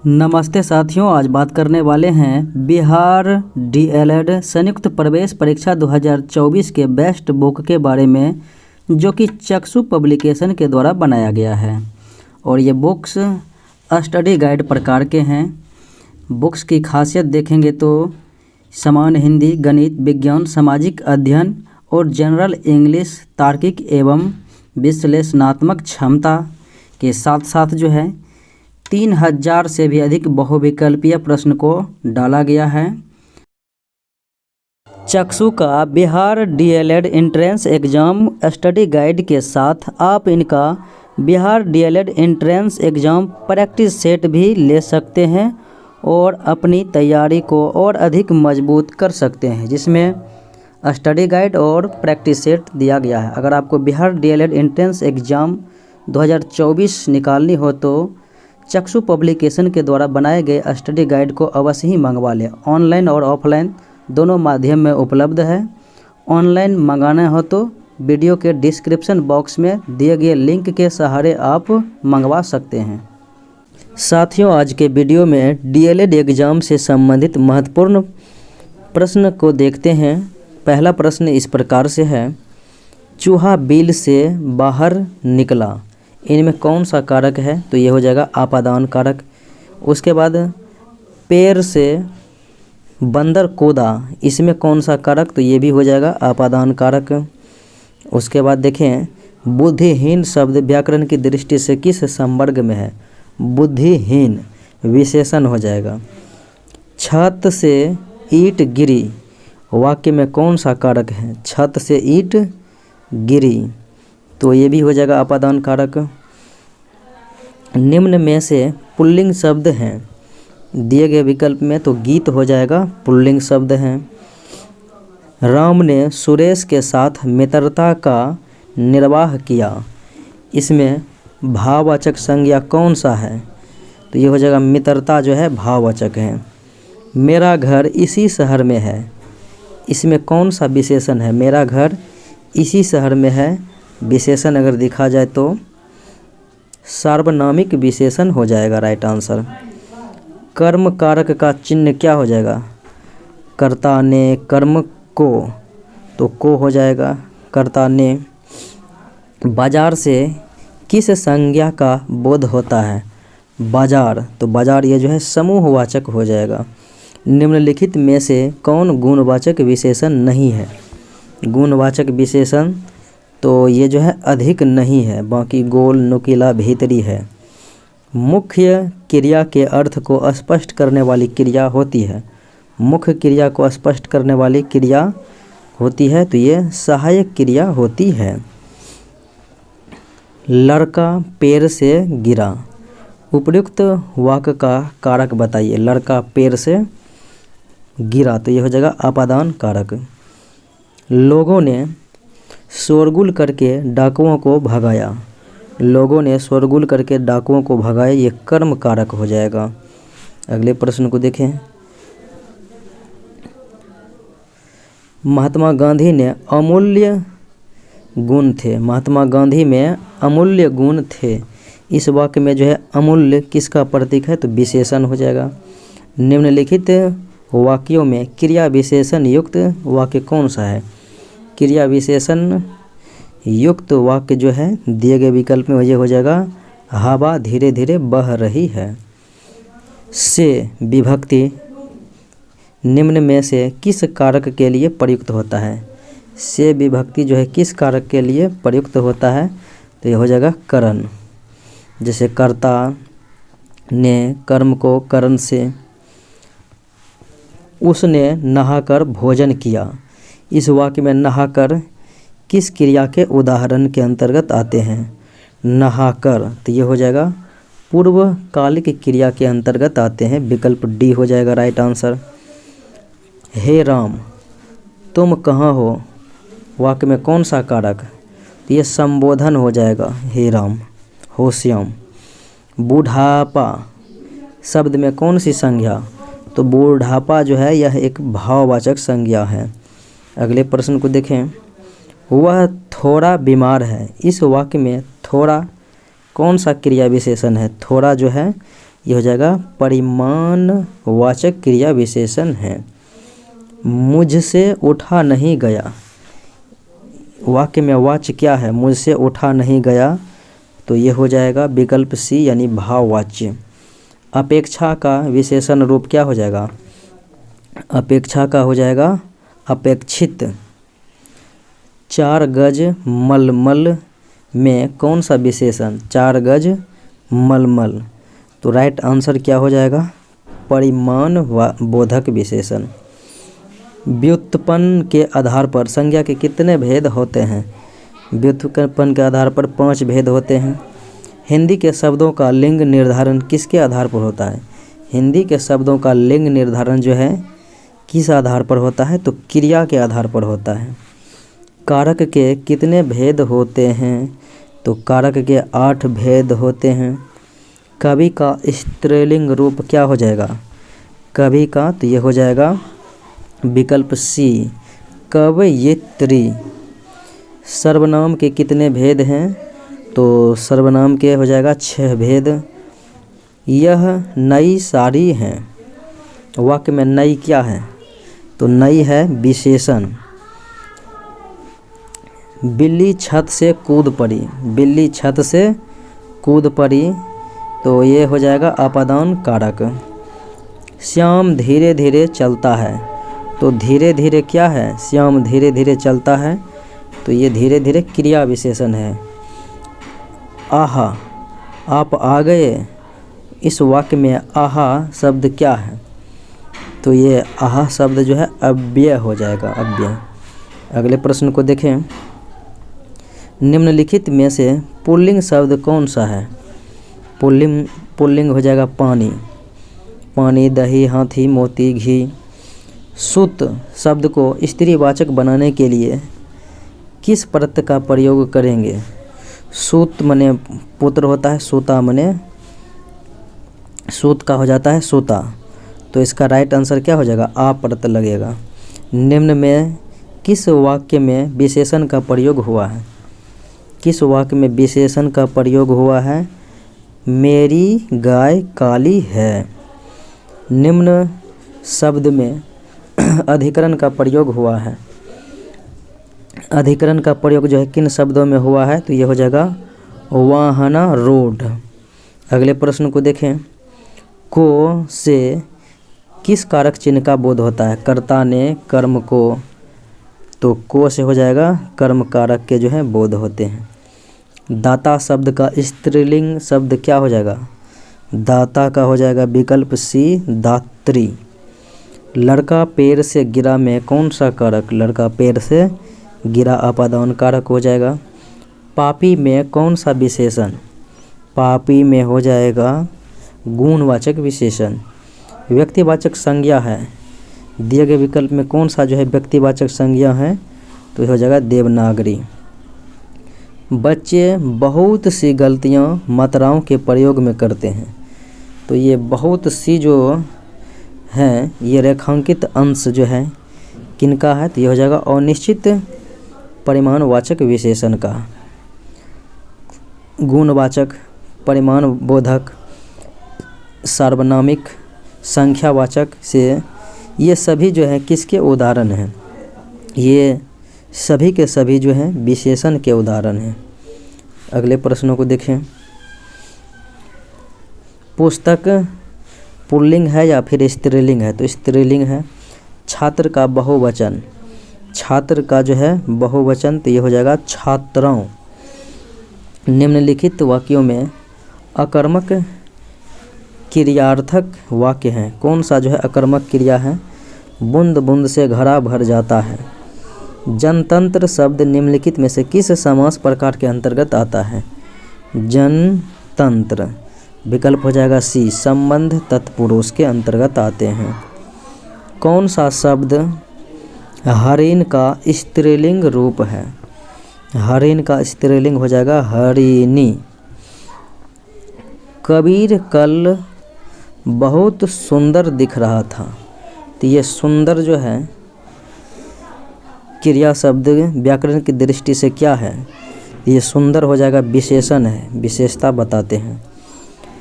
नमस्ते साथियों, आज बात करने वाले हैं बिहार डीएलएड संयुक्त प्रवेश परीक्षा 2024 के बेस्ट बुक के बारे में, जो कि चक्षु पब्लिकेशन के द्वारा बनाया गया है। और ये बुक्स स्टडी गाइड प्रकार के हैं। बुक्स की खासियत देखेंगे तो सामान्य हिंदी, गणित, विज्ञान, सामाजिक अध्ययन और जनरल इंग्लिश, तार्किक एवं विश्लेषणात्मक क्षमता के साथ साथ जो है 3000 से भी अधिक बहुविकल्पीय प्रश्न को डाला गया है। चक्षु का Bihar DElEd entrance exam study guide के साथ आप इनका Bihar DElEd entrance exam practice set भी ले सकते हैं और अपनी तैयारी को और अधिक मजबूत कर सकते हैं, जिसमें स्टडी गाइड और प्रैक्टिस सेट दिया गया है। अगर आपको बिहार डीएलएड एंट्रेंस एग्ज़ाम 2024 निकालनी हो तो चक्षु पब्लिकेशन के द्वारा बनाए गए स्टडी गाइड को अवश्य ही मंगवा लें। ऑनलाइन और ऑफलाइन दोनों माध्यम में उपलब्ध है। ऑनलाइन मंगाना हो तो वीडियो के डिस्क्रिप्शन बॉक्स में दिए गए लिंक के सहारे आप मंगवा सकते हैं। साथियों, आज के वीडियो में डीएलएड एग्ज़ाम से संबंधित महत्वपूर्ण प्रश्न को देखते हैं। पहला प्रश्न इस प्रकार से है, चूहा बिल से बाहर निकला, इनमें कौन सा कारक है? तो ये हो जाएगा आपादान कारक। उसके बाद पैर से बंदर कूदा, इसमें कौन सा कारक? तो ये भी हो जाएगा आपादान कारक। उसके बाद देखें, बुद्धिहीन शब्द व्याकरण की दृष्टि से किस संवर्ग में है? बुद्धिहीन विशेषण हो जाएगा। छत से ईंट गिरी, वाक्य में कौन सा कारक है? छत से ईंट गिरी, तो ये भी हो जाएगा आपादान कारक। निम्न में से पुल्लिंग शब्द हैं दिए गए विकल्प में, तो गीत हो जाएगा पुल्लिंग शब्द हैं। राम ने सुरेश के साथ मित्रता का निर्वाह किया, इसमें भाववाचक संज्ञा कौन सा है? तो ये हो जाएगा मित्रता जो है भाववाचक है। मेरा घर इसी शहर में है, इसमें कौन सा विशेषण है? मेरा घर इसी शहर में है, विशेषण अगर देखा जाए तो सार्वनामिक विशेषण हो जाएगा राइट आंसर। कर्म कारक का चिन्ह क्या हो जाएगा? कर्ता ने, कर्म को, तो को हो जाएगा कर्ता ने। बाजार से किस संज्ञा का बोध होता है? बाजार, तो बाजार ये जो है समूहवाचक हो जाएगा। निम्नलिखित में से कौन गुणवाचक विशेषण नहीं है? गुणवाचक विशेषण तो ये जो है अधिक नहीं है, बाकी गोल, नुकीला, भीतरी है। मुख्य क्रिया के अर्थ को स्पष्ट करने वाली क्रिया होती है। मुख्य क्रिया को स्पष्ट करने वाली क्रिया होती है, तो ये सहायक क्रिया होती है। लड़का पैर से गिरा, उपयुक्त वाक्य का कारक बताइए। लड़का पैर से गिरा, तो ये हो जाएगा आपादान कारक। लोगों ने शोरगुल करके डाकुओं को भगाया, लोगों ने शोरगुल करके डाकुओं को भगाया, ये कर्म कारक हो जाएगा। अगले प्रश्न को देखें, महात्मा गांधी ने अमूल्य गुण थे, महात्मा गांधी में अमूल्य गुण थे, इस वाक्य में जो है अमूल्य किसका प्रतीक है? तो विशेषण हो जाएगा। निम्नलिखित वाक्यों में क्रिया विशेषण युक्त वाक्य कौन सा है? क्रिया विशेषण युक्त वाक्य जो है दिए गए विकल्प में ये हो जाएगा, हवा धीरे धीरे बह रही है। से विभक्ति निम्न में से किस कारक के लिए प्रयुक्त होता है? से विभक्ति जो है किस कारक के लिए प्रयुक्त होता है? तो ये हो जाएगा करण। जैसे कर्ता ने कर्म को करण से, उसने नहाकर भोजन किया, इस वाक्य में नहाकर किस क्रिया के उदाहरण के अंतर्गत आते हैं? नहाकर, तो ये हो जाएगा पूर्वकालिक क्रिया के अंतर्गत आते हैं, विकल्प डी हो जाएगा राइट आंसर। हे राम तुम कहाँ हो, वाक्य में कौन सा कारक? तो ये संबोधन हो जाएगा, हे राम हो श्याम। बूढ़ापा शब्द में कौन सी संज्ञा? तो बूढ़ापा जो है यह एक भाववाचक संज्ञा है। अगले प्रश्न को देखें, वह थोड़ा बीमार है, इस वाक्य में थोड़ा कौन सा क्रिया विशेषण है? थोड़ा जो है ये हो जाएगा परिमाणवाचक क्रिया विशेषण है। मुझसे उठा नहीं गया, वाक्य में वाच्य क्या है? मुझसे उठा नहीं गया, तो ये हो जाएगा विकल्प सी यानी भाववाच्य। अपेक्षा का विशेषण रूप क्या हो जाएगा? अपेक्षा का हो जाएगा अपेक्षित। 4 गज मलमल में कौन सा विशेषण? 4 गज मलमल, तो राइट आंसर क्या हो जाएगा? परिमाण बोधक विशेषण। व्युत्पन्न के आधार पर संज्ञा के कितने भेद होते हैं? व्युत्पन्न के आधार पर 5 भेद होते हैं। हिंदी के शब्दों का लिंग निर्धारण किसके आधार पर होता है? हिंदी के शब्दों का लिंग निर्धारण जो है किस आधार पर होता है? तो क्रिया के आधार पर होता है। कारक के कितने भेद होते हैं? तो कारक के 8 भेद होते हैं। कवि का स्त्रीलिंग रूप क्या हो जाएगा? कवि का, तो ये हो जाएगा विकल्प सी कवयित्री। सर्वनाम के कितने भेद हैं? तो सर्वनाम के हो जाएगा 6 भेद। यह नई साड़ी है, वाक्य में नई क्या है? तो नई है विशेषण। बिल्ली छत से कूद पड़ी, बिल्ली छत से कूद पड़ी, तो ये हो जाएगा अपादान कारक। श्याम धीरे धीरे चलता है, तो धीरे धीरे क्या है? श्याम धीरे धीरे चलता है, तो ये धीरे धीरे क्रिया विशेषण है। आहा आप आ गए, इस वाक्य में आहा शब्द क्या है? तो ये आहा शब्द जो है अव्यय हो जाएगा, अव्यय। अगले प्रश्न को देखें। निम्नलिखित में से पुल्लिंग शब्द कौन सा है? पुल्लिंग हो जाएगा पानी, पानी, दही, हाथी, मोती, घी। सुत शब्द को स्त्रीवाचक बनाने के लिए किस प्रत्यय का प्रयोग करेंगे? सूत मने पुत्र होता है, सूता मने सूत का हो जाता है सूता, तो इसका राइट आंसर क्या हो जाएगा? आ प्रत्यय लगेगा। निम्न में किस वाक्य में विशेषण का प्रयोग हुआ है? किस वाक्य में विशेषण का प्रयोग हुआ है? मेरी गाय काली है। निम्न शब्द में अधिकरण का प्रयोग हुआ है। अधिकरण का प्रयोग जो है किन शब्दों में हुआ है? तो ये हो जाएगा वाहना, रोड। अगले प्रश्न को देखें। को से किस कारक चिन्ह का बोध होता है? कर्ता ने, कर्म को, तो को से हो जाएगा कर्म कारक के जो है बोध होते हैं। दाता शब्द का स्त्रीलिंग शब्द क्या हो जाएगा? दाता का हो जाएगा विकल्प सी दात्री। लड़का पैर से गिरा में कौन सा कारक? लड़का पैर से गिरा अपादान कारक हो जाएगा। पापी में कौन सा विशेषण? पापी में हो जाएगा गुणवाचक विशेषण। व्यक्तिवाचक संज्ञा है, दिए गए विकल्प में कौन सा जो है व्यक्तिवाचक संज्ञा है? तो हो जाएगा देवनागरी। बच्चे बहुत सी गलतियां मात्राओं के प्रयोग में करते हैं, तो ये बहुत सी जो हैं ये रेखांकित अंश जो है किनका है? तो ये हो जाएगा अनिश्चित परिमाणवाचक विशेषण का। गुणवाचक, परिमाण बोधक, सार्वनामिक, संख्यावाचक से ये सभी जो है किसके उदाहरण हैं? ये सभी के सभी जो हैं विशेषण के उदाहरण हैं। अगले प्रश्नों को देखें। पुस्तक पुल्लिंग है या फिर स्त्रीलिंग है? तो स्त्रीलिंग है। छात्र का बहुवचन, छात्र का जो है बहुवचन, तो ये हो जाएगा छात्राओं। निम्नलिखित वाक्यों में अकर्मक क्रियार्थक वाक्य हैं, कौन सा जो है अकर्मक क्रिया है? बूंद बूंद से घड़ा भर जाता है। जनतंत्र शब्द निम्नलिखित में से किस समास प्रकार के अंतर्गत आता है? जनतंत्र, विकल्प हो जाएगा सी संबंध तत्पुरुष के अंतर्गत आते हैं। कौन सा शब्द हरिण का स्त्रीलिंग रूप है? हरिण का स्त्रीलिंग हो जाएगा हरिणी। कबीर कल बहुत सुंदर दिख रहा था, तो ये सुंदर जो है क्रिया शब्द व्याकरण की दृष्टि से क्या है? ये सुंदर हो जाएगा विशेषण है, विशेषता बताते हैं।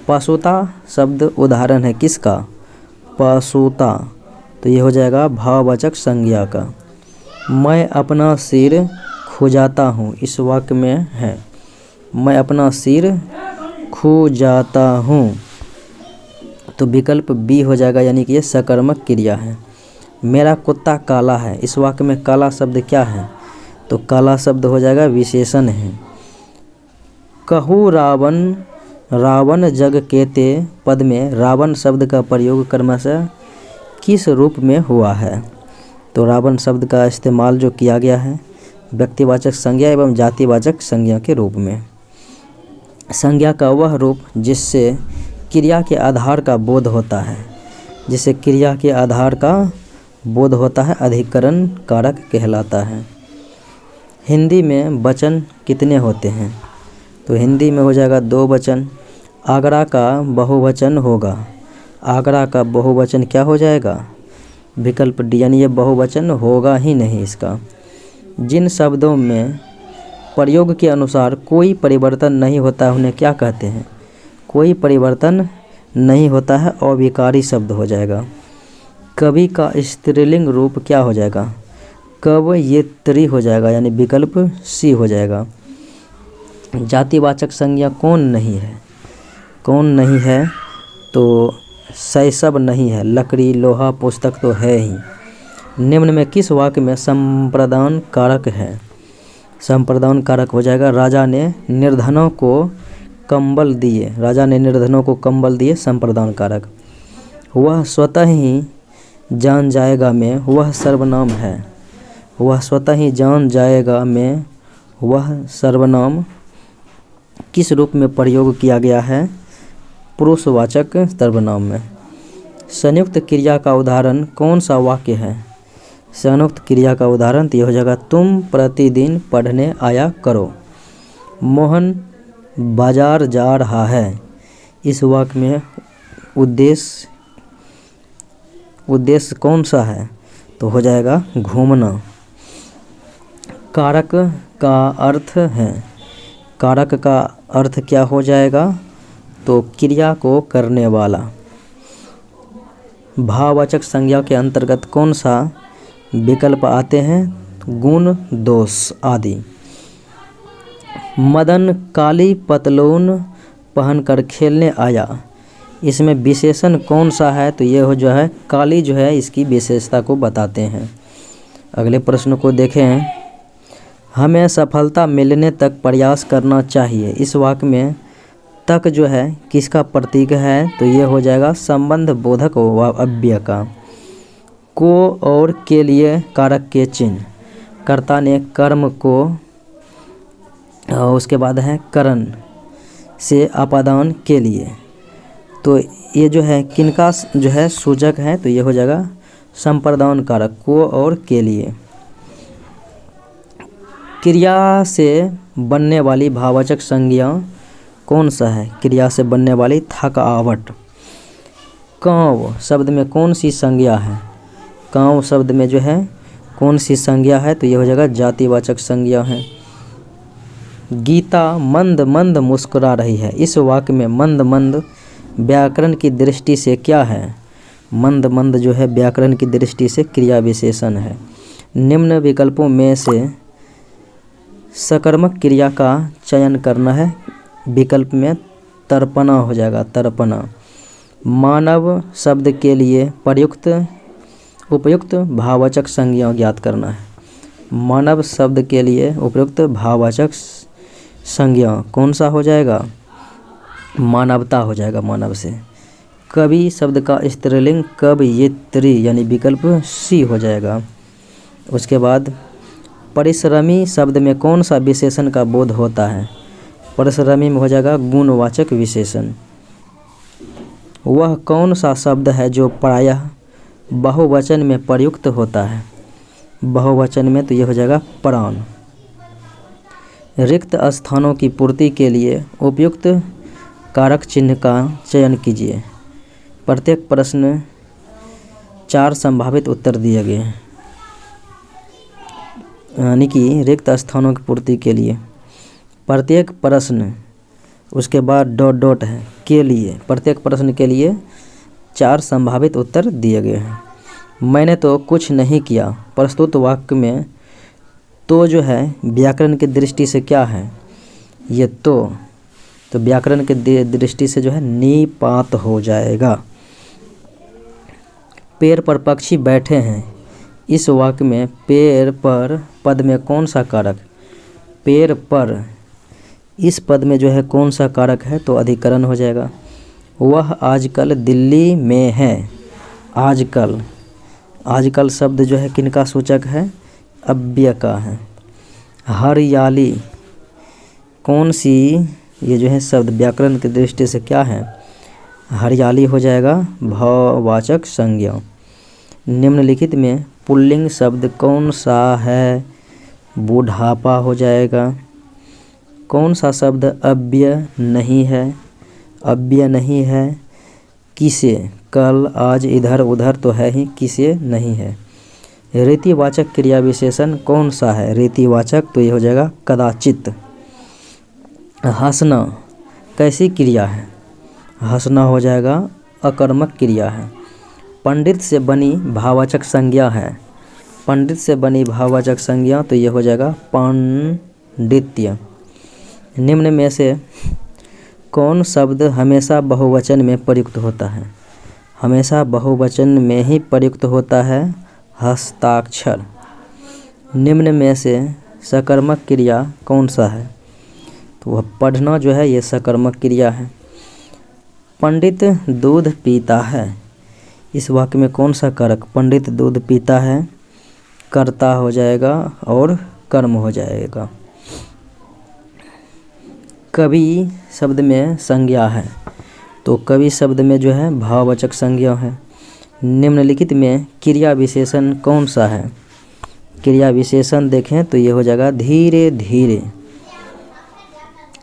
पशुता शब्द उदाहरण है किसका? पशुता, तो ये हो जाएगा भाववाचक संज्ञा का। मैं अपना सिर खुजाता हूँ, इस वाक्य में है मैं अपना सिर खुजाता हूँ, तो विकल्प बी हो जाएगा, यानी कि ये सकर्मक क्रिया है। मेरा कुत्ता काला है, इस वाक्य में काला शब्द क्या है? तो काला शब्द हो जाएगा विशेषण है। कहूँ रावण रावण जग केते पद में रावण शब्द का प्रयोग क्रमशः किस रूप में हुआ है? तो रावण शब्द का इस्तेमाल जो किया गया है व्यक्तिवाचक संज्ञा एवं जातिवाचक संज्ञा के रूप में। संज्ञा का वह रूप जिससे क्रिया के आधार का बोध होता है, जिससे क्रिया के आधार का बोध होता है, अधिकरण कारक कहलाता है। हिंदी में वचन कितने होते हैं? तो हिंदी में हो जाएगा 2 वचन। आगरा का बहुवचन होगा, आगरा का बहुवचन क्या हो जाएगा? विकल्प डी, यानी ये बहुवचन होगा ही नहीं इसका। जिन शब्दों में प्रयोग के अनुसार कोई परिवर्तन नहीं होता उन्हें क्या कहते हैं? कोई परिवर्तन नहीं होता है, अविकारी शब्द हो जाएगा। कवि का स्त्रीलिंग रूप क्या हो जाएगा? कवयित्री हो जाएगा, यानी विकल्प सी हो जाएगा। जातिवाचक संज्ञा कौन नहीं है? कौन नहीं है? तो शैशव नहीं है, लकड़ी लोहा पुस्तक तो है ही। निम्न में किस वाक्य में संप्रदान कारक है? संप्रदान कारक हो जाएगा राजा ने निर्धनों को कंबल दिए, राजा ने निर्धनों को कंबल दिए, संप्रदान कारक। वह स्वतः ही जान जाएगा में वह सर्वनाम है, वह स्वतः ही जान जाएगा में वह सर्वनाम किस रूप में प्रयोग किया गया है? पुरुषवाचक सर्वनाम में। संयुक्त क्रिया का उदाहरण कौन सा वाक्य है? संयुक्त क्रिया का उदाहरण तो ये हो जाएगा तुम प्रतिदिन पढ़ने आया करो। मोहन बाजार जा रहा है, इस वाक्य में उद्देश्य कौन सा है? तो हो जाएगा घूमना। कारक का अर्थ है, कारक का अर्थ क्या हो जाएगा? तो क्रिया को करने वाला। भाववाचक संज्ञा के अंतर्गत कौन सा विकल्प आते हैं? गुण दोष आदि। मदन काली पतलून पहनकर खेलने आया, इसमें विशेषण कौन सा है? तो ये हो जो है काली जो है इसकी विशेषता को बताते हैं। अगले प्रश्न को देखें। हमें सफलता मिलने तक प्रयास करना चाहिए, इस वाक्य में तक जो है किसका प्रतीक है? तो ये हो जाएगा संबंध बोधक अव्यय का। को और के लिए कारक के चिन्ह, कर्ता ने कर्म को, उसके बाद है करण से अपादान के लिए, तो ये जो है किनका जो है सूचक है? तो ये हो जाएगा संप्रदान कारक, को और के लिए। क्रिया से बनने वाली भाववाचक संज्ञा कौन सा है? क्रिया से बनने वाली थकावट। कांव शब्द में कौन सी संज्ञा है? कांव शब्द में जो है कौन सी संज्ञा है? तो ये हो जाएगा जातिवाचक संज्ञा है। गीता मंद मंद मुस्कुरा रही है, इस वाक्य में मंद मंद व्याकरण की दृष्टि से क्या है? मंद मंद जो है व्याकरण की दृष्टि से क्रिया विशेषण है। निम्न विकल्पों में से सकर्मक क्रिया का चयन करना है। विकल्प में तर्पणा हो जाएगा, तर्पणा। मानव शब्द के लिए उपयुक्त भाववाचक संज्ञा ज्ञात करना है। मानव शब्द के लिए उपयुक्त भाववाचक संज्ञा कौन सा हो जाएगा? मानवता हो जाएगा, मानव से। कवि शब्द का स्त्रीलिंग कवयित्री, यानी विकल्प सी हो जाएगा। उसके बाद परिश्रमी शब्द में कौन सा विशेषण का बोध होता है? परिश्रमी में हो जाएगा गुणवाचक विशेषण। वह कौन सा शब्द है जो प्रायः बहुवचन में प्रयुक्त होता है? बहुवचन में तो ये हो जाएगा प्राण। रिक्त स्थानों की पूर्ति के लिए उपयुक्त कारक चिन्ह का चयन कीजिए। प्रत्येक प्रश्न 4 संभावित उत्तर दिए गए हैं, यानी कि रिक्त स्थानों की पूर्ति के लिए प्रत्येक प्रश्न उसके बाद डॉट डॉट है के लिए। प्रत्येक प्रश्न के लिए 4 संभावित उत्तर दिए गए हैं। मैंने तो कुछ नहीं किया प्रस्तुत वाक्य में तो जो है व्याकरण की दृष्टि से क्या है, ये तो व्याकरण के दृष्टि से जो है निपात हो जाएगा। पेड़ पर पक्षी बैठे हैं, इस वाक्य में पेड़ पर पद में कौन सा कारक, पेड़ पर इस पद में जो है कौन सा कारक है, तो अधिकरण हो जाएगा। वह आजकल दिल्ली में है, आजकल, आजकल शब्द जो है किनका सूचक है, अव्यय का है। हरियाली कौन सी, ये जो है शब्द व्याकरण की दृष्टि से क्या है, हरियाली हो जाएगा भाववाचक संज्ञा। निम्नलिखित में पुल्लिंग शब्द कौन सा है, बुढ़ापा हो जाएगा। कौन सा शब्द अव्यय नहीं है, अव्यय नहीं है। किसे, कल, आज, इधर उधर तो है ही, किसे नहीं है। रीतिवाचक क्रिया विशेषण कौन सा है, रीतिवाचक, तो ये हो जाएगा कदाचित। हंसना कैसी क्रिया है, हंसना हो जाएगा अकर्मक क्रिया है। पंडित से बनी भाववाचक संज्ञा है, पंडित से बनी भाववाचक संज्ञा, तो ये हो जाएगा पांडित्य। निम्न में से कौन शब्द हमेशा बहुवचन में प्रयुक्त होता है, हमेशा बहुवचन में ही प्रयुक्त होता है, हस्ताक्षर। निम्न में से सकर्मक क्रिया कौन सा है, तो वह पढ़ना जो है ये सकर्मक क्रिया है। पंडित दूध पीता है, इस वाक्य में कौन सा कारक, पंडित दूध पीता है, कर्ता हो जाएगा और कर्म हो जाएगा। कवि शब्द में संज्ञा है, तो कवि शब्द में जो है भाववाचक संज्ञा है। निम्नलिखित में क्रिया विशेषण कौन सा है, क्रिया विशेषण देखें तो ये हो जाएगा धीरे धीरे।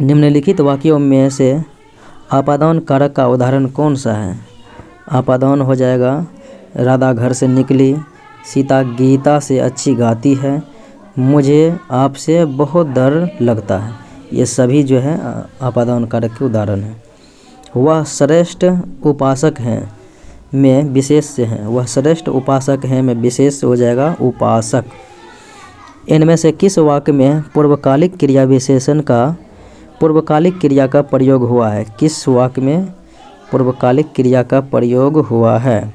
निम्नलिखित वाक्यों में से आपादान कारक का उदाहरण कौन सा है, आपादान हो जाएगा राधा घर से निकली, सीता गीता से अच्छी गाती है, मुझे आपसे बहुत डर लगता है। ये सभी जो है आपादान कारक के उदाहरण हैं। वह श्रेष्ठ उपासक हैं में विशेष से हैं, वह श्रेष्ठ उपासक हैं में विशेष हो जाएगा उपासक। इनमें से किस वाक्य में पूर्वकालिक क्रिया विशेषण का, पूर्वकालिक क्रिया का प्रयोग हुआ है, किस वाक्य में पूर्वकालिक क्रिया का प्रयोग हुआ है,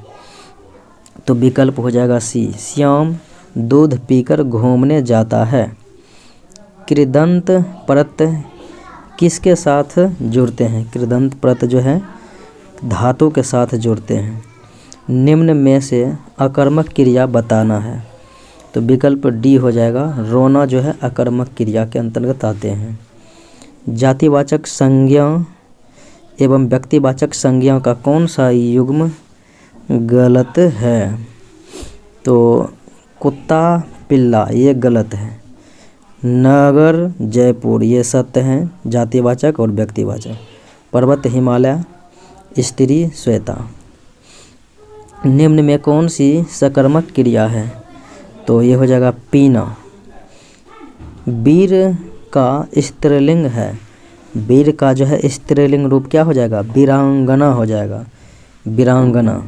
तो विकल्प हो जाएगा सी, श्याम दूध पीकर घूमने जाता है। कृदंत प्रत्यय किसके साथ जुड़ते हैं, कृदंत प्रत्यय जो है धातु के साथ जुड़ते हैं। निम्न में से अकर्मक क्रिया बताना है, तो विकल्प डी हो जाएगा, रोना जो है अकर्मक क्रिया के अंतर्गत आते हैं। जातिवाचक संज्ञा एवं व्यक्तिवाचक संज्ञा का कौन सा युग्म गलत है, तो कुत्ता पिल्ला ये गलत है, नगर जयपुर ये सत्य हैं, जातिवाचक और व्यक्तिवाचक। पर्वत हिमालय, स्त्री श्वेता। निम्न में कौन सी सकर्मक क्रिया है, तो ये हो जाएगा पीना। वीर का स्त्रीलिंग है, वीर का जो है स्त्रीलिंग रूप क्या हो जाएगा, वीरांगना हो जाएगा, वीरांगना।